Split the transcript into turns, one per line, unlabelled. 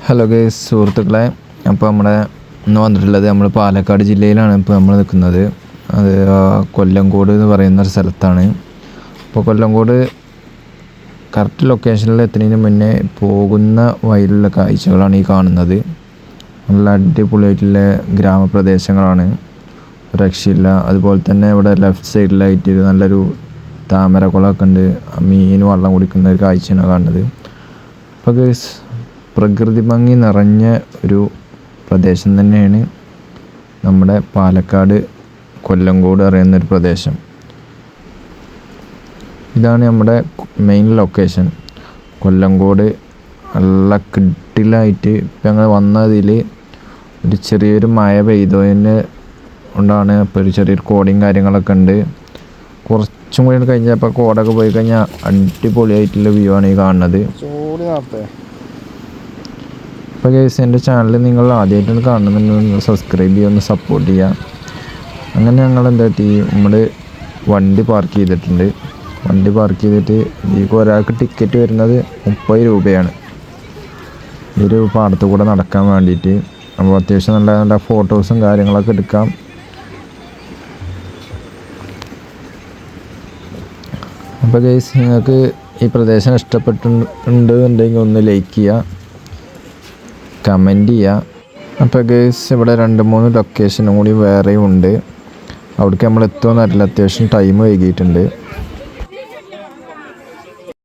Hello guys സുഹൃത്തുക്കളെ, അപ്പോൾ ഇന്ന് വന്നിട്ടുള്ളത് നമ്മൾ പാലക്കാട് ജില്ലയിലാണ് ഇപ്പോൾ നമ്മൾ നിൽക്കുന്നത്. അത് കൊല്ലങ്കോട് എന്ന് പറയുന്നൊരു സ്ഥലത്താണ്. അപ്പോൾ കൊല്ലങ്കോട് കറക്റ്റ് ലൊക്കേഷനിൽ എത്തുന്നതിന് മുന്നേ പോകുന്ന വഴിയിലുള്ള കാഴ്ചകളാണ് ഈ കാണുന്നത്. നല്ല അടിപൊളിയായിട്ടുള്ള ഗ്രാമപ്രദേശങ്ങളാണ്, രക്ഷയില്ല. അതുപോലെ തന്നെ ഇവിടെ ലെഫ്റ്റ് സൈഡിലായിട്ട് നല്ലൊരു താമര കുളമൊക്കെ ഉണ്ട്. മീൻ വെള്ളം കുടിക്കുന്ന ഒരു കാഴ്ചയാണ് കാണുന്നത്. അപ്പോൾ ഗൈസ് പ്രകൃതി ഭംഗി നിറഞ്ഞ ഒരു പ്രദേശം തന്നെയാണ് നമ്മുടെ പാലക്കാട് കൊല്ലങ്കോട് പറയുന്നൊരു പ്രദേശം. ഇതാണ് നമ്മുടെ മെയിൻ ലൊക്കേഷൻ കൊല്ലങ്കോട്. നല്ല കിടിലായിട്ട് ഇപ്പം ഞങ്ങൾ വന്നതിൽ ഒരു ചെറിയൊരു മഴ പെയ്തതിന് കൊണ്ടാണ് ഇപ്പോൾ ഒരു ചെറിയൊരു കോടയും കാര്യങ്ങളൊക്കെ ഉണ്ട്. കുറച്ചും കൂടി കഴിഞ്ഞപ്പോൾ കോടൊക്കെ പോയി കഴിഞ്ഞാൽ അടിപൊളിയായിട്ടുള്ള വ്യൂ ആണ് ഈ കാണുന്നത്. അപ്പോൾ ഗൈസ്, എൻ്റെ ചാനൽ നിങ്ങൾ ആദ്യമായിട്ടൊന്ന് കാണുന്നുണ്ടെങ്കിൽ സബ്സ്ക്രൈബ് ചെയ്യുക, ഒന്ന് സപ്പോർട്ട് ചെയ്യുക. അങ്ങനെ ഞങ്ങൾ എന്താ നമ്മൾ വണ്ടി പാർക്ക് ചെയ്തിട്ടുണ്ട്. വണ്ടി പാർക്ക് ചെയ്തിട്ട് ഇതിലേക്ക് ഒരാൾക്ക് ടിക്കറ്റ് വരുന്നത് 30 രൂപയാണ് ഈ ഒരു പാടത്ത് കൂടെ നടക്കാൻ വേണ്ടിയിട്ട്. അപ്പോൾ അത്യാവശ്യം നല്ല നല്ല ഫോട്ടോസും കാര്യങ്ങളൊക്കെ എടുക്കാം. അപ്പോൾ ഗൈസ്, നിങ്ങൾക്ക് ഈ പ്രദേശം ഇഷ്ടപ്പെട്ടിട്ടുണ്ടെങ്കിൽ ഒന്ന് ലൈക്ക് ചെയ്യുക, കമൻറ്റ് ചെയ്യുക. അപ്പോൾ ഗൈസ്, ഇവിടെ 2-3 ലൊക്കേഷനും കൂടി വേറെയും ഉണ്ട്. അവിടേക്ക് നമ്മൾ എത്തുമെന്ന് അറിയില്ല, അത്യാവശ്യം ടൈം വൈകിയിട്ടുണ്ട്.